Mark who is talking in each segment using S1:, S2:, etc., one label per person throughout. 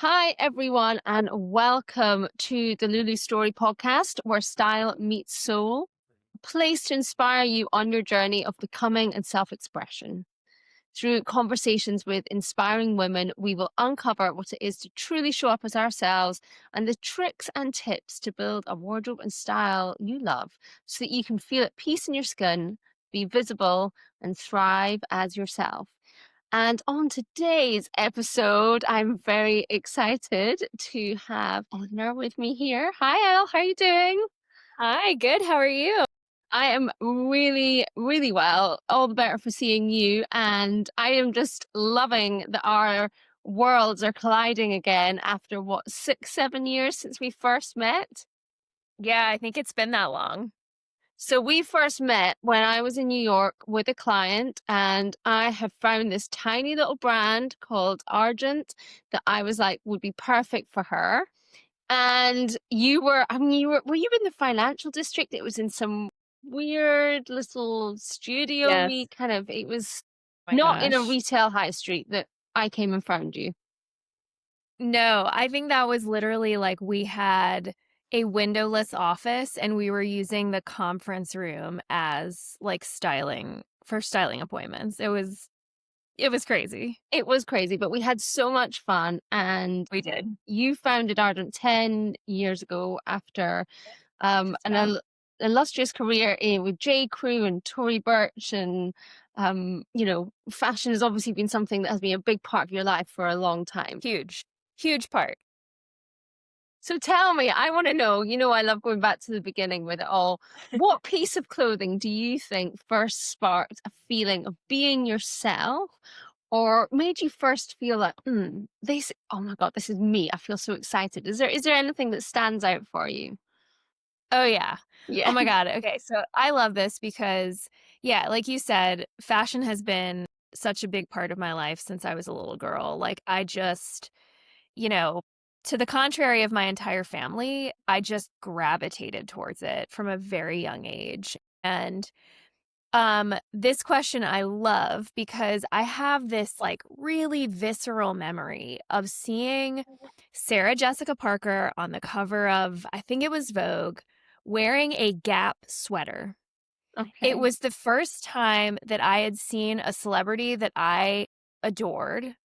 S1: Hi, everyone, and welcome to the Lulu Story podcast, where style meets soul, a place to inspire you on your journey of becoming and self expression. Through conversations with inspiring women, we will uncover what it is to truly show up as ourselves and the tricks and tips to build a wardrobe and style you love so that you can feel at peace in your skin, be visible, and thrive as yourself. And on today's episode, I'm very excited to have Eleanor with me here. Hi, Elle. How are you doing?
S2: Hi, good. How are you?
S1: I am really, really well. All the better for seeing you. And I am just loving that our worlds are colliding again after what, 6, 7 years since we first met?
S2: Yeah, I think it's been that long.
S1: So we first met when I was in New York with a client, and I had found this tiny little brand called Argent that I was like would be perfect for her. And were you in the financial district? It was in some weird little
S2: Yes.
S1: studio-y kind of, it was
S2: Oh my
S1: not in a
S2: gosh.
S1: retail high street that I came and found you.
S2: No, I think that was literally like we had a windowless office and we were using the conference room as like styling appointments. It was crazy.
S1: It was crazy, but we had so much fun. And
S2: We did.
S1: you founded Ardent 10 years ago after
S2: Just
S1: an
S2: about.
S1: illustrious career with J. Crew and Tory Burch. And, fashion has obviously been something that has been a big part of your life for a long time.
S2: Huge. Huge part.
S1: So tell me, I want to know, I love going back to the beginning with it all. What piece of clothing do you think first sparked a feeling of being yourself or made you first feel like, oh my God, this is me. I feel so excited. Is there anything that stands out for you?
S2: Oh yeah. Oh
S1: Yeah.
S2: my God. Okay, so I love this because yeah, like you said, fashion has been such a big part of my life since I was a little girl. Like I just you know, to the contrary of my entire family, I just gravitated towards it from a very young age. And this question I love because I have this like really visceral memory of seeing Sarah Jessica Parker on the cover of I think it was Vogue wearing a Gap sweater. It
S1: Okay.
S2: was the first time that I had seen a celebrity that I adored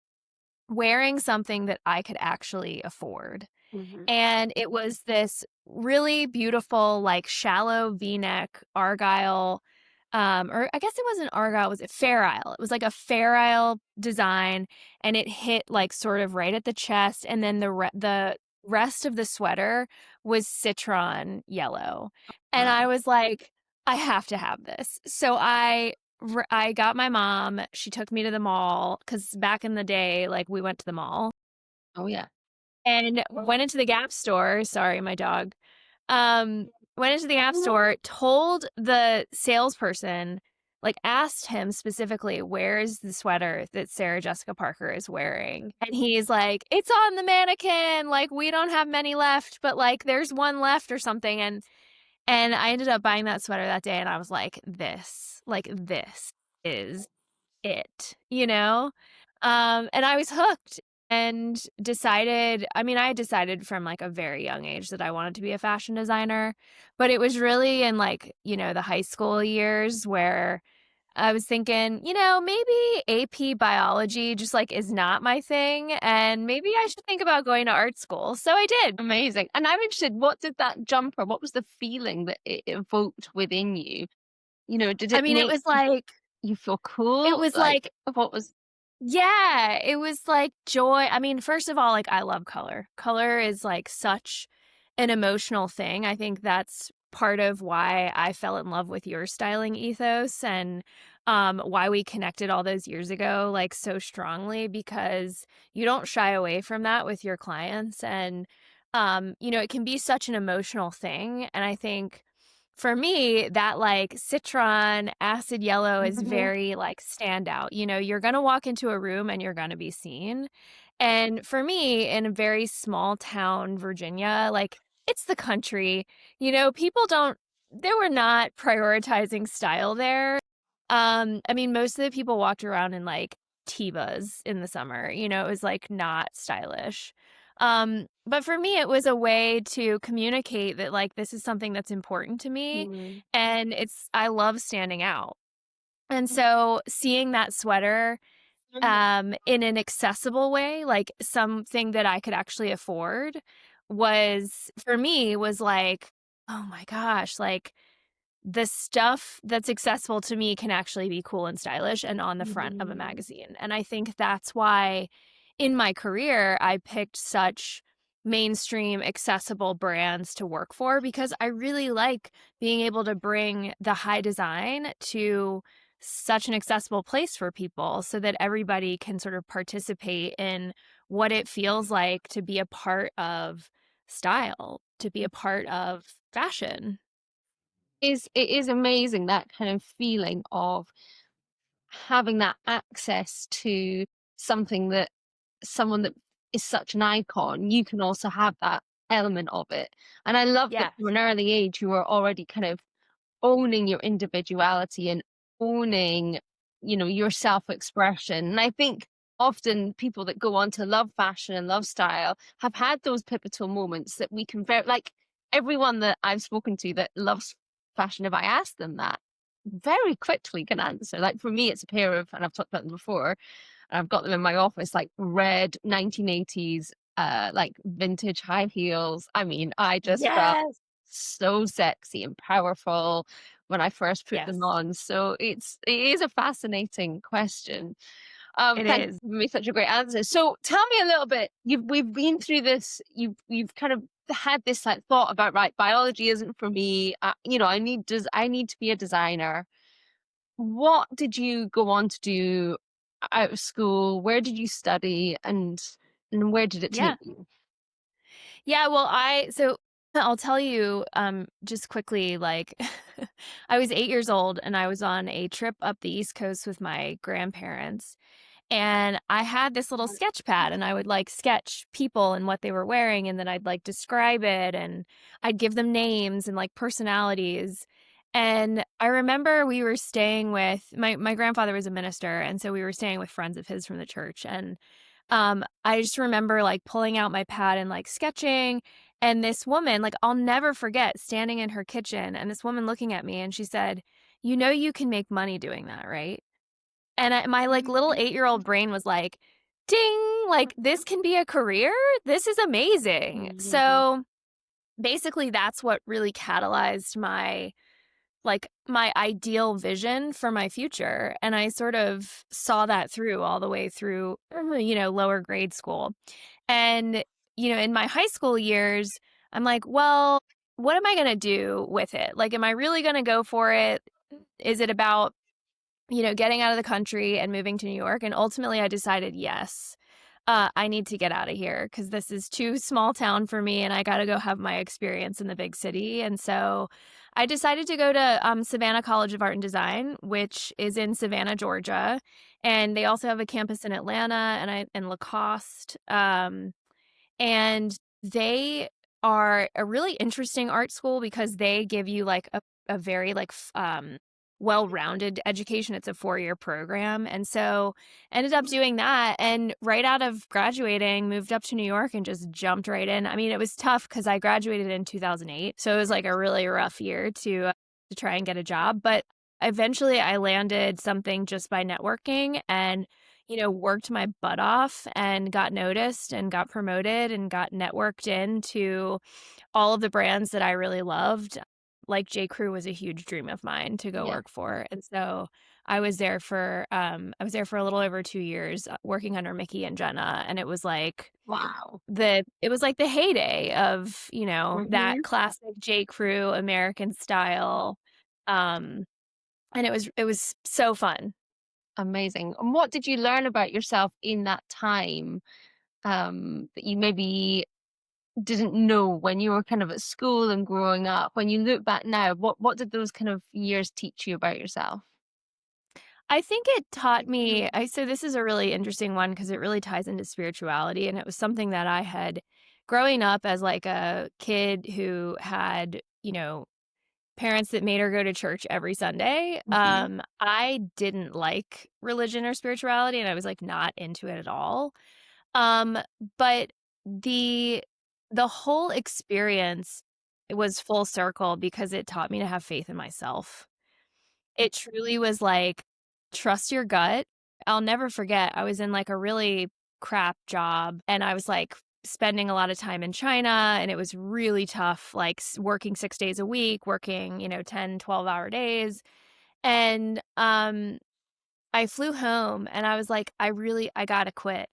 S2: wearing something that I could actually afford.
S1: Hmm.
S2: And it was this really beautiful, like shallow V-neck Argyle, or I guess it wasn't Argyle, was it Fair Isle? It was like a Fair Isle design, and it hit like sort of right at the chest, and then the rest of the sweater was citron yellow, and
S1: Wow.
S2: I was like, I have to have this. So I got my mom. She took me to the mall because back in the day, like we went to the mall
S1: Oh, yeah.
S2: and went into the Gap store. Sorry, my dog. Um, Went into the Gap store, told the salesperson, like asked him specifically, where's the sweater that Sarah Jessica Parker is wearing? And he's like, it's on the mannequin. Like, we don't have many left, but like there's one left or something. And I ended up buying that sweater that day and I was like this is it, you know? And I was hooked and decided I mean, I had decided from, like, a very young age that I wanted to be a fashion designer, but it was really in, like, the high school years where I was thinking, maybe AP biology just, like, is not my thing, and maybe I should think about going to art school, so I did.
S1: Amazing. And I'm interested, what did that jumper, what was the feeling that it evoked within you? Did
S2: I
S1: it
S2: mean,
S1: make you feel
S2: it
S1: cool?
S2: was
S1: Like,
S2: like
S1: what was
S2: yeah, it was like joy. I mean, first of all, like I love color. Color is like such an emotional thing. I think that's part of why I fell in love with your styling ethos and why we connected all those years ago like so strongly because you don't shy away from that with your clients and it can be such an emotional thing and I think for me, that like citron acid yellow is
S1: Mhm.
S2: very like standout. You're going to walk into a room and you're going to be seen. And for me, in a very small town, Virginia, like it's the country, people don't, they were not prioritizing style there. I mean, most of the people walked around in like Tevas in the summer, it was like not stylish. But for me, it was a way to communicate that like this is something that's important to me,
S1: Mm.
S2: and I love standing out. And so seeing that sweater in an accessible way, like something that I could actually afford, was for me was like, oh my gosh, like the stuff that's accessible to me can actually be cool and stylish and on the front of a
S1: Mhm.
S2: magazine. And I think that's why in my career I picked such mainstream accessible brands to work for, because I really like being able to bring the high design to such an accessible place for people so that everybody can sort of participate in what it feels like to be a part of style, to be a part of fashion.
S1: It is amazing that kind of feeling of having that access to something that someone that is such an icon, you can also have that element of it. And I love that from
S2: Yes.
S1: an early age, you were already kind of owning your individuality and owning, your self-expression. And I think often people that go on to love fashion and love style have had those pivotal moments that we can like everyone that I've spoken to that loves fashion, if I ask them that, very quickly can answer. Like for me, it's a pair of, and I've talked about them before, and I've got them in my office, like red 1980s, like vintage high heels. I mean, I just felt
S2: Yes.
S1: so sexy and powerful when I first put them
S2: Yes,
S1: on. So it is a fascinating question.
S2: it
S1: Thank you
S2: is.
S1: for giving me such a great answer. So tell me a little bit. We've been through this. You've kind of had this like thought about, right, biology isn't for me. I need to be a designer. What did you go on to do out of school? Where did you study, and where did it
S2: Yeah.
S1: take you?
S2: Yeah, well, I'll tell you, just quickly, like, I was 8 years old, and I was on a trip up the East Coast with my grandparents, and I had this little sketch pad, and I would, like, sketch people and what they were wearing, and then I'd, like, describe it, and I'd give them names and, like, personalities, and I remember we were staying with my grandfather was a minister, and so we were staying with friends of his from the church, and I just remember, like, pulling out my pad and, like, sketching, and this woman, like, I'll never forget standing in her kitchen and this woman looking at me, and she said, "You know you can make money doing that, right?" And my, like, little 8-year-old brain was like, "Ding! Like, this can be a career? This is amazing."
S1: Mhm.
S2: So, basically, that's what really catalyzed my ideal vision for my future, and I sort of saw that through all the way through, lower grade school. And, in my high school years, I'm like, "Well, what am I gonna do with it? Like, am I really gonna go for it? Is it about, getting out of the country and moving to New York?" And ultimately, I decided, yes, I need to get out of here because this is too small town for me, and I gotta go have my experience in the big city. And so I decided to go to Savannah College of Art and Design, which is in Savannah, Georgia, and they also have a campus in Atlanta and Lacoste. And they are a really interesting art school because they give you like a very like well-rounded education. It's a 4-year program. And so ended up doing that, and right out of graduating moved up to New York and just jumped right in. I mean, it was tough because I graduated in 2008. So it was like a really rough year to try and get a job, but eventually I landed something just by networking and worked my butt off and got noticed and got promoted and got networked into all of the brands that I really loved. Like J. Crew was a huge dream of mine to go
S1: Yeah.
S2: work for. And so I was there for a little over 2 years working under Mickey and Jenna, and
S1: Wow.
S2: it was like the heyday of, that
S1: Mhm.
S2: classic J. Crew American style. Um and it was so fun.
S1: Amazing. And what did you learn about yourself in that time, that you maybe didn't know when you were kind of at school and growing up? When you look back now, what did those kind of years teach you about yourself?
S2: I think it taught me I so this is a really interesting one because it really ties into spirituality, and it was something that I had growing up as, like, a kid who had, parents that made her go to church every Sunday.
S1: Mhm.
S2: I didn't like religion or spirituality, and I was, like, not into it at all. Um, but the the whole experience was full circle because it taught me to have faith in myself. It truly was like, trust your gut. I'll never forget, I was in, like, a really crap job, and I was, like, spending a lot of time in China, and it was really tough, like, working 6 days a week, working, 10, 12-hour days, and, I flew home, and I was like, I gotta quit,"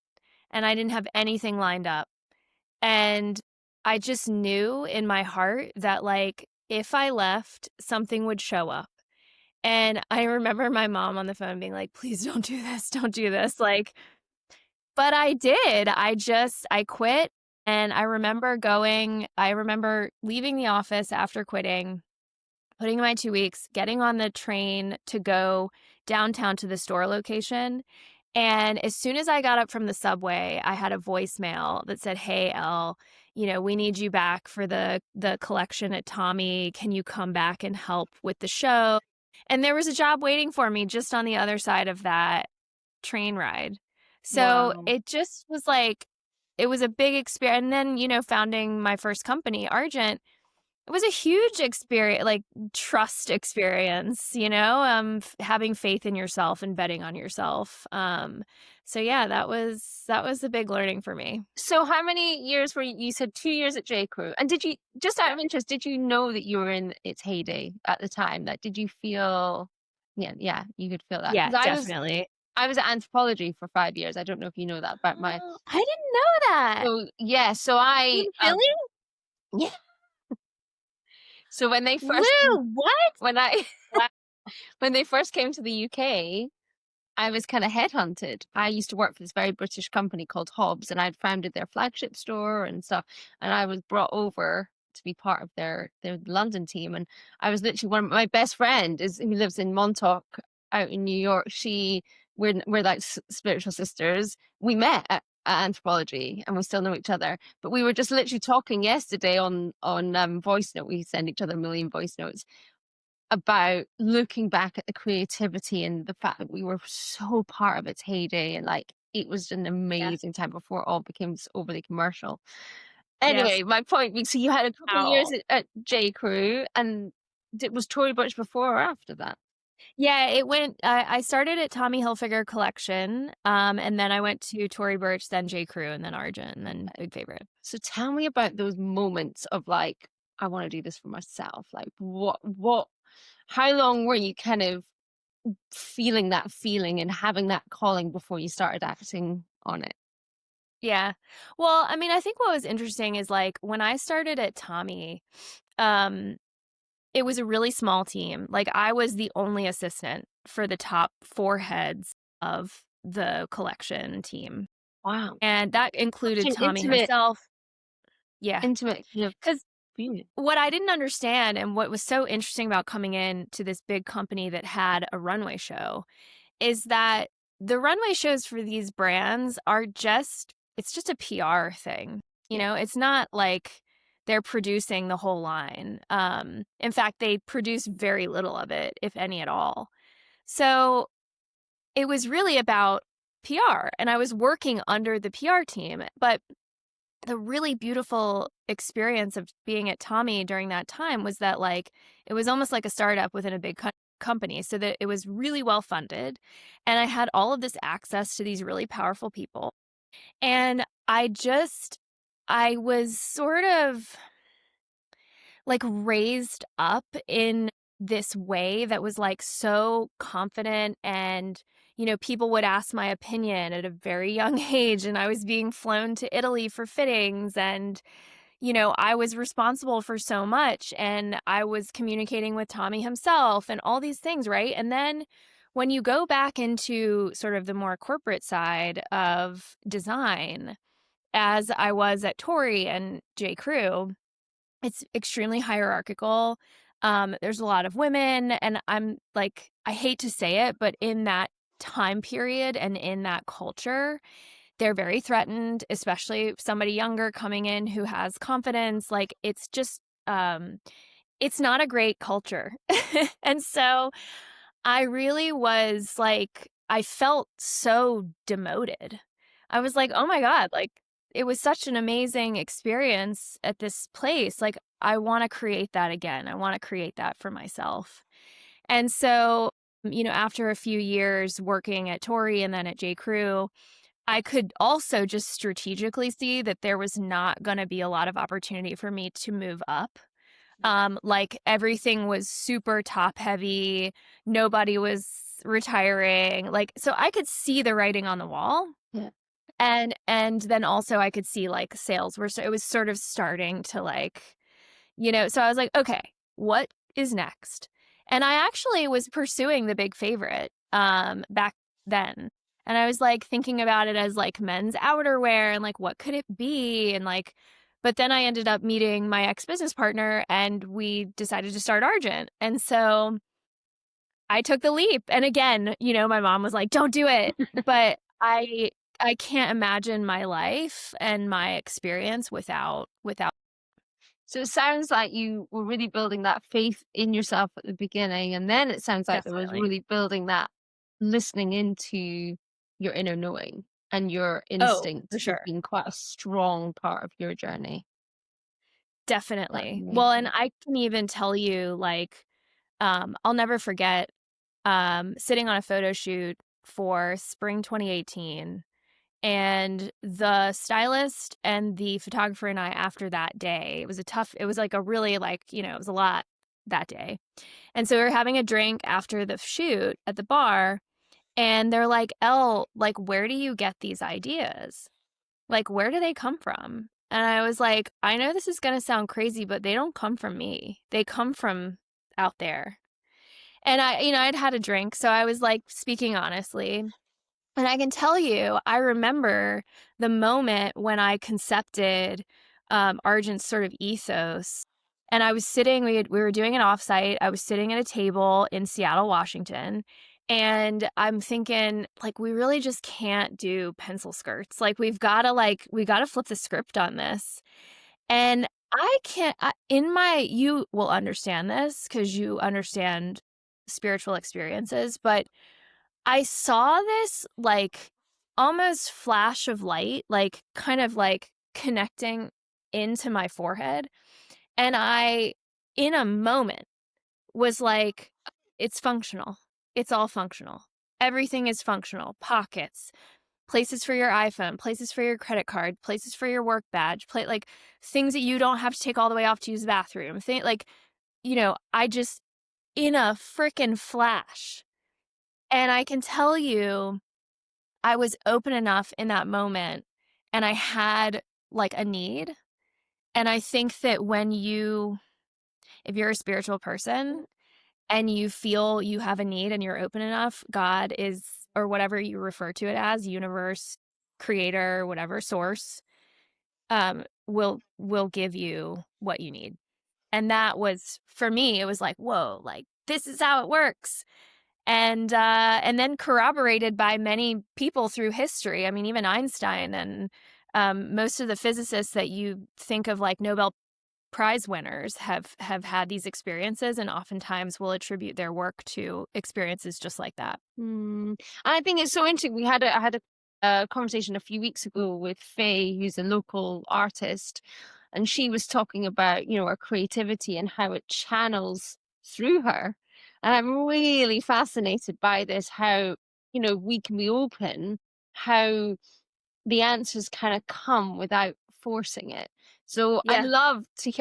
S2: and I didn't have anything lined up, and I just knew in my heart that, like, if I left, something would show up. And I remember my mom on the phone being like, "Please don't do this, don't do this," like, but I did. I quit, and I remember leaving the office after quitting, putting in my 2 weeks, getting on the train to go downtown to the store location, and as soon as I got up from the subway, I had a voicemail that said, "Hey, Elle, we need you back for the collection at Tommy. Can you come back and help with the show?" And there was a job waiting for me just on the other side of that train ride. So,
S1: Wow.
S2: it just was like it was a big experience. And then, founding my first company, Argent, it was a huge experience, like, trust experience, having faith in yourself and betting on yourself. So yeah, that was a big learning for me.
S1: So how many years were you said 2 years at J. Crew, and did you just out of interest, did you know that you were in its heyday at the time? Like, did you feel yeah, you could feel that
S2: Yeah,
S1: because
S2: definitely.
S1: I was at Anthropology for 5 years. I don't know if you know that about my
S2: Oh, I didn't know that.
S1: so, yeah,
S2: In Philly?
S1: yeah, so when they first
S2: Lou, what?
S1: when I
S2: Wow.
S1: when they first came to the UK, I was kinda headhunted. I used to work for this very British company called Hobbs, and I'd founded their flagship store and stuff, and I was brought over to be part of their London team, and I was literally my best friend is who lives in Montauk out in New York. We're like spiritual sisters. We met at Anthropology, and we still know each other, but we were just literally talking yesterday on voice note. We send each other a million voice notes about looking back at the creativity and the fact that we were so part of its heyday, and like it was an
S2: Yeah.
S1: amazing time before it all became overly commercial.
S2: Yes.
S1: Anyway, my point being, so you had a couple of years
S2: Ow.
S1: at J. Crew, and was Tory Burch before or after that?
S2: Yeah, I started at Tommy Hilfiger Collection, and then I went to Tory Burch, then J. Crew, and then Argent, and then Big Favorite.
S1: So tell me about those moments of like, I want to do this for myself. Like, what, how long were you kind of feeling that feeling and having that calling before you started acting on it?
S2: Yeah. Well, I mean, I think what was interesting is, like, when I started at Tommy, um, it was a really small team. Like, I was the only assistant for the top 4 heads of the collection team,
S1: Wow.
S2: and that
S1: Such
S2: included
S1: an
S2: Tommy himself. Yeah,
S1: intimate kind of
S2: because
S1: feeling.
S2: what I didn't understand and what was so interesting about coming in to this big company that had a runway show is that the runway shows for these brands are it's just a PR thing.
S1: Yeah.
S2: It's not like they're producing the whole line. In fact, they produce very little of it, if any at all. So it was really about PR, and I was working under the PR team. But the really beautiful experience of being at Tommy during that time was that, like, it was almost like a startup within a big company, so that it was really well funded, and I had all of this access to these really powerful people, and I was sort of, like, raised up in this way that was, like, so confident, and people would ask my opinion at a very young age, and I was being flown to Italy for fittings, and I was responsible for so much, and I was communicating with Tommy himself and all these things, right? And then when you go back into sort of the more corporate side of design, as I was at Tory and J. Crew, it's extremely hierarchical. There's a lot of women, and I'm like, I hate to say it, but in that time period and in that culture, they're very threatened, especially somebody younger coming in who has confidence. Like, it's just, it's not a great culture. And so I really was like, I felt so demoted. I was like, oh my God, like, it was such an amazing experience at this place. Like, I want to create that again. I want to create that for myself. And so, after a few years working at Tory and then at J. Crew, I could also just strategically see that there was not going to be a lot of opportunity for me to move up. Like, everything was super top heavy. Nobody was retiring. Like, so I could see the writing on the wall.
S1: Yeah.
S2: And then also I could see like sales were, so it was sort of starting to like, so I was like, okay, what is next? And I actually was pursuing The Big Favorite back then. And I was like thinking about it as like men's outerwear and like what could it be? And like, but then I ended up meeting my ex-business partner and we decided to start Argent. And so I took the leap. And again, my mom was like, don't do it. But I can't imagine my life and my experience without.
S1: So it sounds like you were really building that faith in yourself at the beginning, and then it sounds like there was
S2: Definitely.
S1: really building that listening into your inner knowing, and your
S2: Oh,
S1: instinct
S2: for
S1: has
S2: sure.
S1: been quite a strong part of your journey. That's
S2: Definitely. Well, and
S1: amazing.
S2: I can even tell you, like, I'll never forget sitting on a photo shoot for spring 2018. And the stylist and the photographer and I, after that day, it was like a really like, it was a lot that day. And so we were having a drink after the shoot at the bar, and they're like, Elle, like, where do you get these ideas? Like, where do they come from? And I was like, I know this is going to sound crazy, but they don't come from me. They come from out there. And I'd had a drink, so I was like speaking honestly. And I can tell you, I remember the moment when I concepted Argent's sort of ethos. And I was sitting, we were doing an offsite. I was sitting at a table in Seattle, Washington. And I'm thinking, like, we really just can't do pencil skirts. Like, we got to flip the script on this. And I can't, you will understand this because you understand spiritual experiences, but I saw this like almost flash of light, like kind of like connecting into my forehead. And I, in a moment, was like, it's functional. It's all functional. Everything is functional. Pockets, places for your iPhone, places for your credit card, places for your work badge, like things that you don't have to take all the way off to use the bathroom. Like, I just, in a freaking flash. And I can tell you, I was open enough in that moment and I had like a need. And I think that if you're a spiritual person and you feel you have a need and you're open enough, God is, or whatever you refer to it as, universe, creator, whatever source, will give you what you need. And that was, for me, it was like, whoa, like this is how it works. And then corroborated by many people through history. I mean, even Einstein and most of the physicists that you think of like Nobel Prize winners have had these experiences, and oftentimes will attribute their work to experiences just like that.
S1: And I think it's so interesting. I had a conversation a few weeks ago with Faye, who's a local artist, and she was talking about, her creativity and how it channels through her. And I'm really fascinated by this, how, we can be open, how the answers kind of come without forcing it. So
S2: Yeah.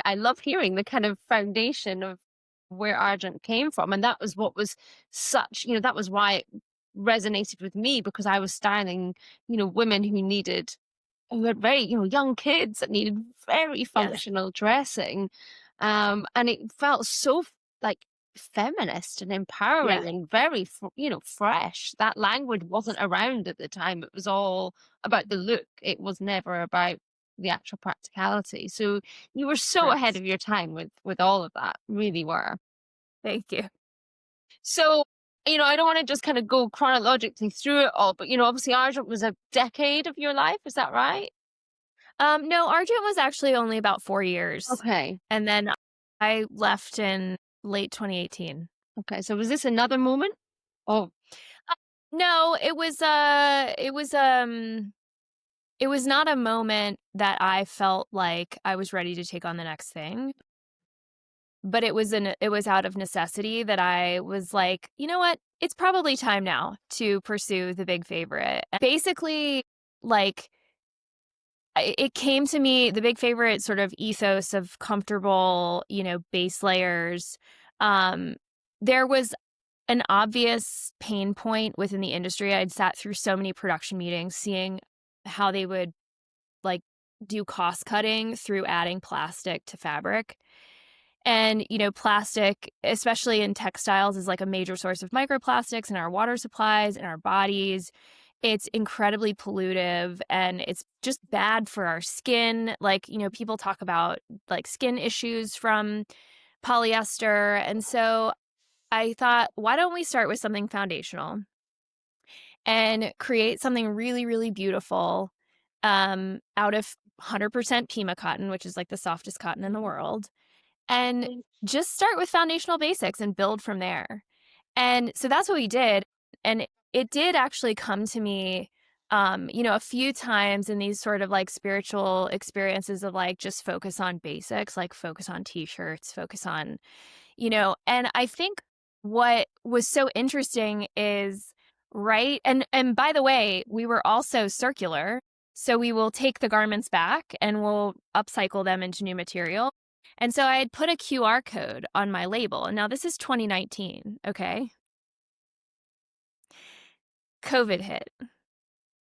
S1: I love hearing the kind of foundation of where Argent came from. And that was what was such, that was why it resonated with me, because I was styling, women who had very, young kids that needed very
S2: Yes.
S1: functional dressing. And it felt so like feminist and
S2: Yeah.
S1: empowering and very, fresh. That language wasn't around at the time. It was all about the look. It was never about the actual practicality. So you were so ahead
S2: Correct.
S1: of your time with all of that, really were.
S2: Thank you.
S1: So, I don't want to just kind of go chronologically through it all, but obviously Argent was a decade of your life, is that right?
S2: No, Argent was actually only about 4 years,
S1: Okay.
S2: and then I left in late 2018.
S1: Okay. So was this another moment? Oh,
S2: No, it was it was not a moment that I felt like I was ready to take on the next thing, but it was out of necessity that I was like, "You know what? It's probably time now to pursue the big favorite." Basically, like, it came to me, the big favorite sort of ethos of comfortable, base layers. Um, there was an obvious pain point within the industry. I'd sat through so many production meetings seeing how they would, like, do cost cutting through adding plastic to fabric. And, plastic, especially in textiles, is like a major source of microplastics in our water supplies, in our bodies. It's incredibly pollutive and it's just bad for our skin. Like, people talk about like skin issues from polyester. And so I thought, why don't we start with something foundational and create something really, really beautiful out of 100% Pima cotton, which is like the softest cotton in the world, and just start with foundational basics and build from there. And so that's what we did. And it did actually come to me, a few times in these sort of like spiritual experiences of like just focus on basics, like focus on t-shirts, focus on, and I think what was so interesting is, right. And by the way, we were also circular. So we will take the garments back and we'll upcycle them into new material. And so I had put a QR code on my label. And now this is 2019, okay? COVID hit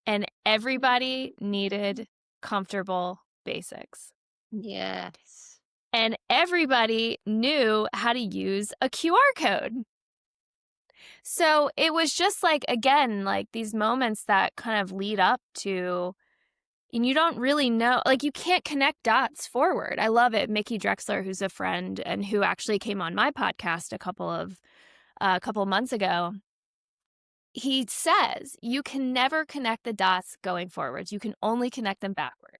S2: and everybody needed comfortable basics.
S1: Yes.
S2: And everybody knew how to use a QR code. So it was just like, again, like these moments that kind of lead up to, and you don't really know, like you can't connect dots forward. I love it. Mickey Drexler, who's a friend and who actually came on my podcast a couple months ago, he says you can never connect the dots going forwards. You can only connect them backwards.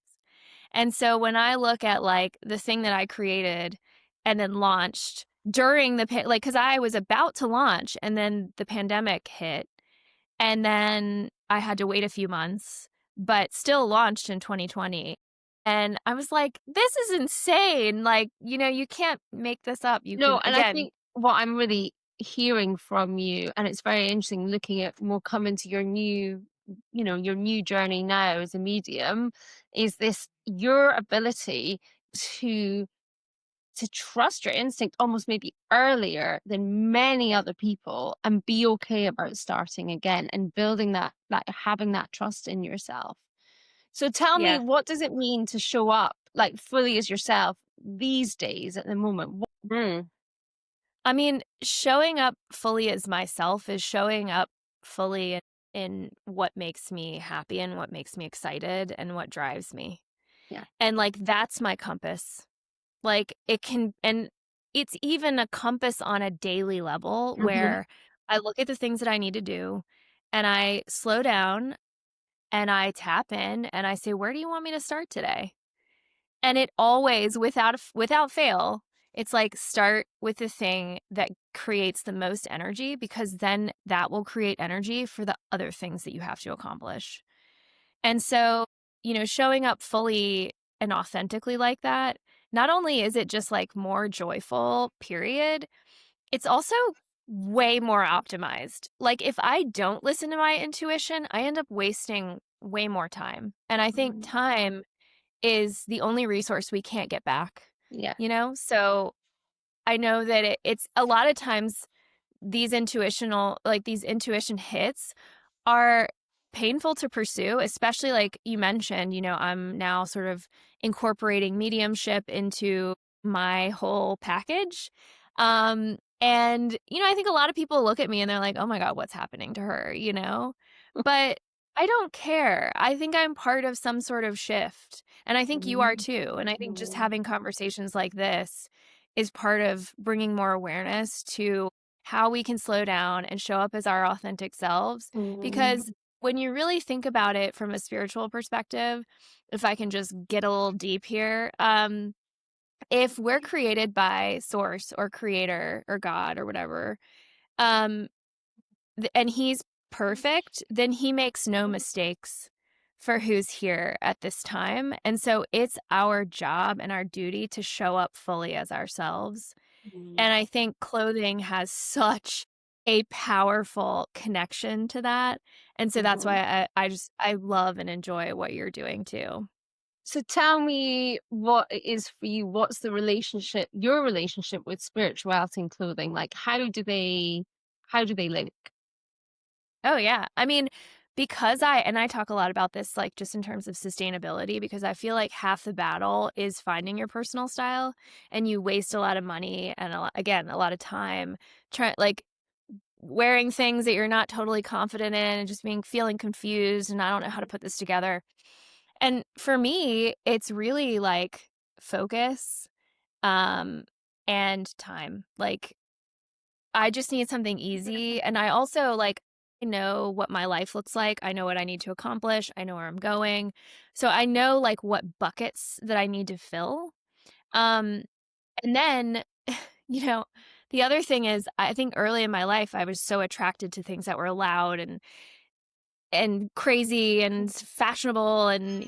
S2: And so when I look at like the thing that I created and then launched during because I was about to launch and then the pandemic hit and then I had to wait a few months, but still launched in 2020. And I was like, this is insane. Like, you can't make this up. You
S1: No,
S2: can,
S1: and I
S2: again,
S1: think what I'm really hearing from you, and it's very interesting looking at more coming to your new, your new journey now as a medium, is this your ability to trust your instinct almost maybe earlier than many other people and be okay about starting again and building that having that trust in yourself. So tell me,
S2: yeah.
S1: what does it mean to show up like fully as yourself these days at the moment? Mm.
S2: I mean, showing up fully as myself is showing up fully in what makes me happy and what makes me excited and what drives me.
S1: Yeah.
S2: And like, that's my compass. Like, and it's even a compass on a daily level
S1: Mhm.
S2: where I look at the things that I need to do and I slow down and I tap in and I say, where do you want me to start today? And it always, without fail, it's like start with the thing that creates the most energy because then that will create energy for the other things that you have to accomplish. And so, showing up fully and authentically like that, not only is it just like more joyful, period, it's also way more optimized. Like if I don't listen to my intuition, I end up wasting way more time. And I think time is the only resource we can't get back,
S1: Yeah.
S2: So I know that it's a lot of times these intuition hits are painful to pursue, especially like you mentioned, I'm now sort of incorporating mediumship into my whole package. And I think a lot of people look at me and they're like, "Oh my God, what's happening to her?" But I don't care. I think I'm part of some sort of shift. And I think you are too. And I think just having conversations like this is part of bringing more awareness to how we can slow down and show up as our authentic selves.
S1: Mhm.
S2: Because when you really think about it from a spiritual perspective, if I can just get a little deep here, if we're created by source or creator or God or whatever, um, and he's perfect, then he makes no mistakes for who's here at this time. And so it's our job and our duty to show up fully as ourselves.
S1: Mm.
S2: And I think clothing has such a powerful connection to that. And so that's
S1: Mhm.
S2: why I love and enjoy what you're doing too.
S1: So tell me what it is for you. What's the relationship, your relationship with spirituality and clothing? Like how do they link?
S2: Oh, yeah. I mean, because I talk a lot about this, like, just in terms of sustainability, because I feel like half the battle is finding your personal style, and you waste a lot of money and again, a lot of time wearing things that you're not totally confident in and just feeling confused and I don't know how to put this together. And for me, it's really like focus, um, and time. Like, I just need something easy, and I also, I know what my life looks like, I know what I need to accomplish, I know where I'm going, so I know, like, what buckets that I need to fill, um, and then, you know, the other thing is, I think early in my life, I was so attracted to things that were loud and crazy and fashionable and,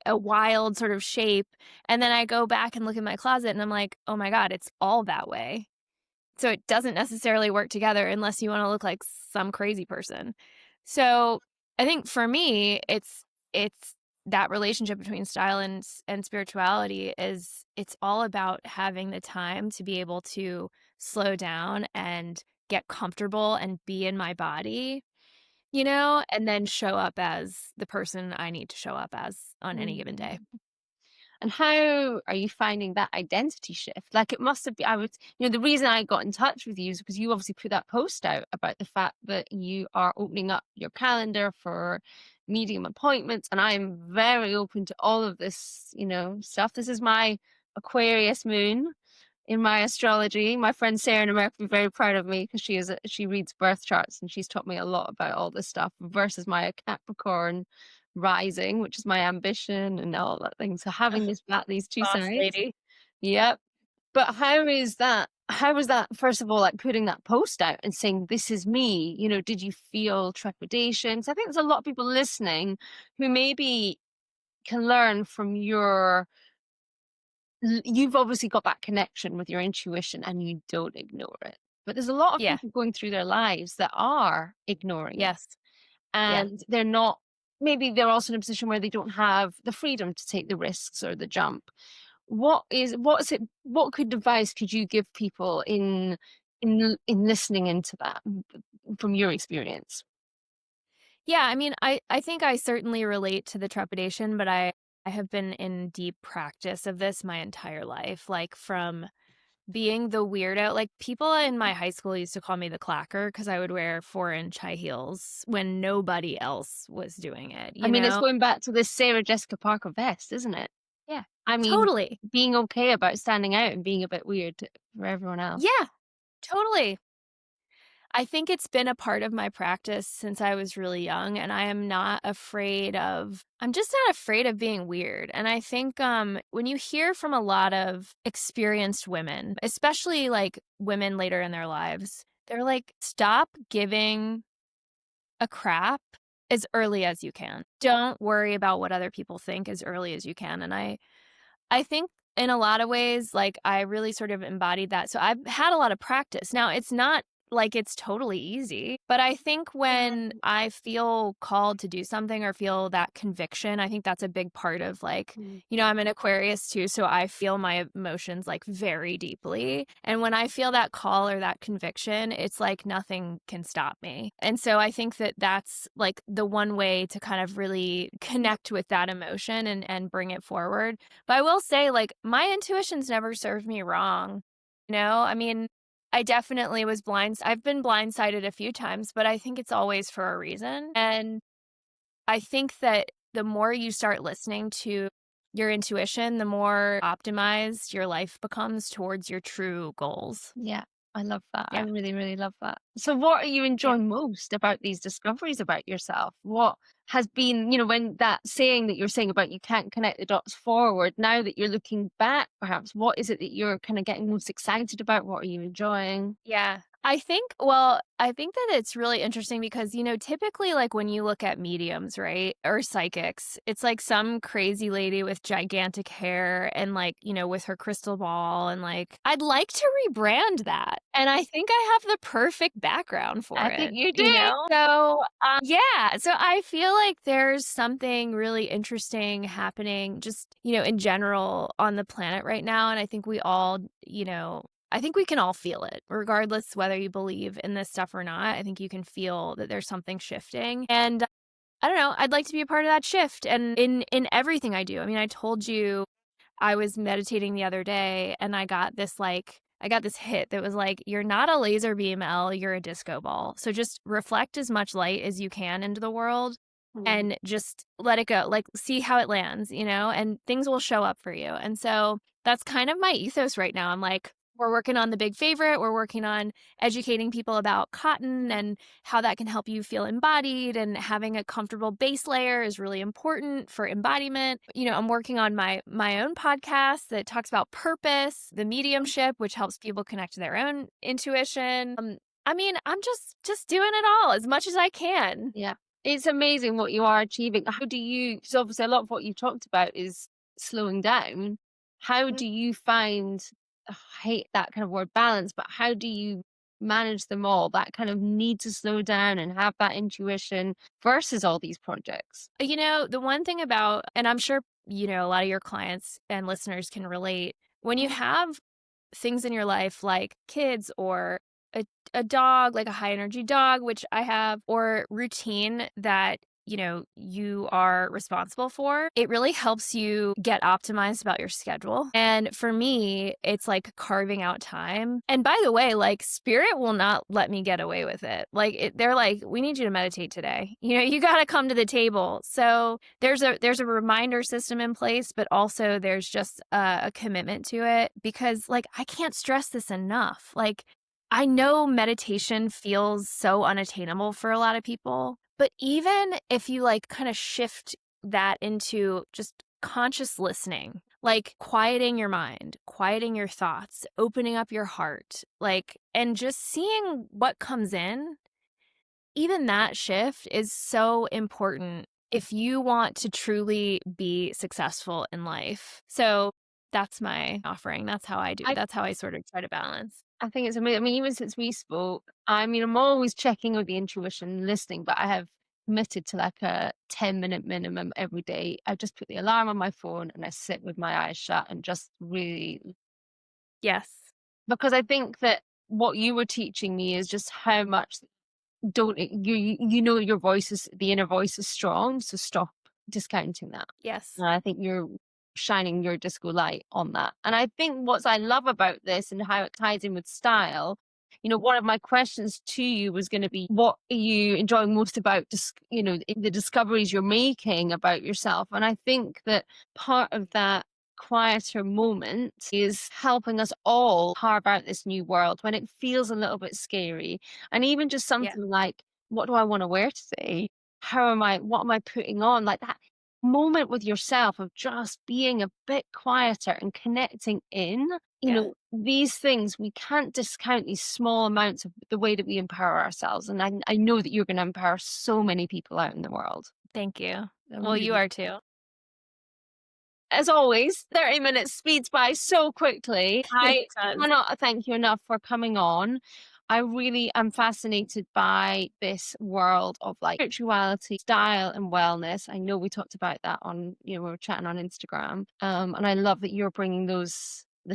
S2: a wild sort of shape, and then I go back and look at my closet, and I'm like, "Oh my god, it's all that way." So it doesn't necessarily work together unless you wanna look like some crazy person. So, I think for me, it's that relationship between style and spirituality is it's all about having the time to be able to slow down and get comfortable and be in my body, and then show up as the person I need to show up as on any given day.
S1: Mm. And how are you finding that identity shift? Like it must have been, I would, the reason I got in touch with you is because you obviously put that post out about the fact that you are opening up your calendar for medium appointments. And I'm very open to all of this, stuff. This is my Aquarius moon in my astrology. My friend Sarah in America would be very proud of me because she reads birth charts and she's taught me a lot about all this stuff versus my Capricorn rising, which is my ambition and all that thing. So having these two
S2: Boss
S1: sides.
S2: lady.
S1: Yep. But how was that, first of all, like putting that post out and saying, this is me? Did you feel trepidation? 'Cause I think there's a lot of people listening who maybe can learn from you've obviously got that connection with your intuition and you don't ignore it. But there's a lot of
S2: Yeah.
S1: people going through their lives that are ignoring it.
S2: Yes. Yeah.
S1: And they're not, maybe they're also in a position where they don't have the freedom to take the risks or the jump. What could advice could you give people in listening into that from your experience?
S2: Yeah, I mean, I think I certainly relate to the trepidation, but I have been in deep practice of this my entire life, like from being the weirdo. Like people in my high school used to call me the clacker because I would wear 4-inch high heels when nobody else was doing it,
S1: I
S2: you
S1: mean, it's
S2: know?
S1: going back to this Sarah Jessica Parker vest, isn't it? Yeah. I mean,
S2: Totally.
S1: being okay about standing out and being a bit weird for everyone else.
S2: Yeah, totally. I think it's been a part of my practice since I was really young, and I'm just not afraid of being weird. And I think when you hear from a lot of experienced women, especially like women later in their lives, they're like, stop giving a crap as early as you can. Don't worry about what other people think as early as you can. And I think in a lot of ways, like, I really sort of embodied that. So I've had a lot of practice. Now, it's not like it's totally easy, but I think when I feel called to do something or feel that conviction, I think that's a big part of like,
S1: Mm.
S2: I'm an Aquarius too, so I feel my emotions like very deeply. And when I feel that call or that conviction, it's like nothing can stop me. And so I think that that's like the one way to kind of really connect with that emotion and bring it forward. But I will say, like, my intuition's never served me wrong. I mean, I definitely I've been blindsided a few times, but I think it's always for a reason. And I think that the more you start listening to your intuition, the more optimized your life becomes towards your true goals.
S1: Yeah, I love that. I
S2: Yeah.
S1: really, really love that. So what are you
S2: Yeah.
S1: enjoying most about these discoveries about yourself? What has been, when that saying that you're saying about you can't connect the dots forward, now that you're looking back, perhaps, what is it that you're kind of getting most excited about? What are you enjoying?
S2: Yeah. I think that it's really interesting because, typically, like, when you look at mediums, right, or psychics, it's like some crazy lady with gigantic hair and, like, with her crystal ball, and, like, I'd like to rebrand that, and I think I have the perfect background for
S1: I think
S2: it,
S1: you
S2: you
S1: do.
S2: know? So, yeah, so I feel like there's something really interesting happening just, in general on the planet right now, and I think we all, I think we can all feel it, regardless whether you believe in this stuff or not. I think you can feel that there's something shifting. And I don't know, I'd like to be a part of that shift and in everything I do. I mean, I told you I was meditating the other day and I got this hit that was like, you're not a laser beam, L, you're a disco ball. So just reflect as much light as you can into the world
S1: Mm.
S2: and just let it go. Like, see how it lands, and things will show up for you. And so that's kind of my ethos right now. I'm like, we're working on The Big Favorite. We're working on educating people about cotton and how that can help you feel embodied, and having a comfortable base layer is really important for embodiment. I'm working on my own podcast that talks about purpose, the mediumship, which helps people connect to their own intuition. I mean, I'm just doing it all as much as I can.
S1: Yeah. It's amazing what you are achieving. How do you, because obviously a lot of what you've talked about is slowing down. How do you find, ugh, I hate that kind of word balance, but how do you manage them all? That kind of need to slow down and have that intuition versus all these projects.
S2: The one thing about, and I'm sure, a lot of your clients and listeners can relate, when you have things in your life like kids or a dog, like a high energy dog, which I have, or routine that you are responsible for, it really helps you get optimized about your schedule. And for me, it's like carving out time. And by the way, like, spirit will not let me get away with it. Like, they're like, we need you to meditate today. You got to come to the table. So there's a reminder system in place, but also there's just a commitment to it, because, like, I can't stress this enough. Like, I know meditation feels so unattainable for a lot of people, but even if you, like, kind of shift that into just conscious listening, like quieting your mind, quieting your thoughts, opening up your heart, like, and just seeing what comes in, even that shift is so important if you want to truly be successful in life. So that's my offering. That's how I do.
S1: I
S2: That's how I sort of try to balance.
S1: I think it's amazing. I mean, even since we spoke, I mean, I'm always checking with the intuition listening, but I have committed to like a 10-minute minimum every day. I just put the alarm on my phone and I sit with my eyes shut and just really,
S2: Yes.
S1: because I think that what you were teaching me is just how much don't you know your voice is, the inner voice is strong, so stop discounting that.
S2: Yes.
S1: And I think you're shining your disco light on that. And I think what I love about this and how it ties in with style, one of my questions to you was going to be, what are you enjoying most about, the discoveries you're making about yourself? And I think that part of that quieter moment is helping us all carve out this new world when it feels a little bit scary. And even just
S2: Yeah.
S1: something like, what do I want to wear today? What am I putting on? Like that moment with yourself of just being a bit quieter and connecting in,
S2: Yeah.
S1: these things, we can't discount these small amounts of the way that we empower ourselves. And I know that you're going to empower so many people out in the world.
S2: Thank you.
S1: I
S2: Well, you
S1: really-
S2: are too.
S1: As always, 30 minutes speeds by so quickly. I
S2: It does.
S1: cannot thank you enough for coming on. I really am fascinated by this world of like spirituality, style, and wellness. I know we talked about that on, we were chatting on Instagram. And I love that you're bringing the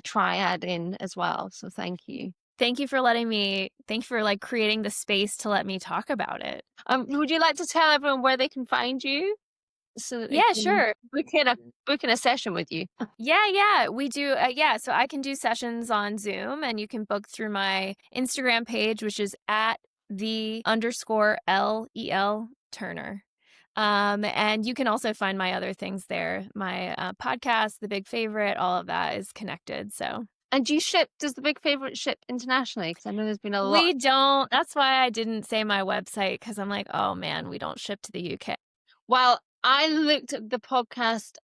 S1: triad in as well. So thank you.
S2: Thank you for like creating the space to let me talk about it.
S1: Would you like to tell everyone where they can find you so that they
S2: Yeah,
S1: can
S2: sure.
S1: book in a session with you?
S2: Yeah. We do. Yeah. So I can do sessions on Zoom, and you can book through my Instagram page, which is at @the_LEL Turner. And you can also find my other things there. My podcast, The Big Favorite, all of that is connected. So
S1: And does the Big Favorite ship internationally? Because I know there's been a lot.
S2: we don't. That's why I didn't say my website, because I'm like, oh man, we don't ship to the UK.
S1: Well, I looked at the podcast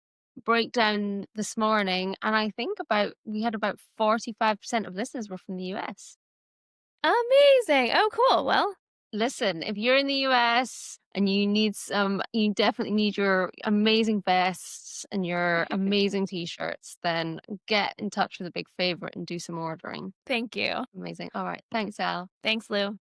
S1: breakdown this morning, and I think we had about 45% of listeners were from the US.
S2: Amazing. Oh, cool. Well,
S1: Listen, if you're in the US and you definitely need your amazing vests and your amazing t-shirts, then get in touch with a big favorite and do some ordering.
S2: thank you.
S1: Amazing. All right. Thanks, Al.
S2: Thanks, Lou.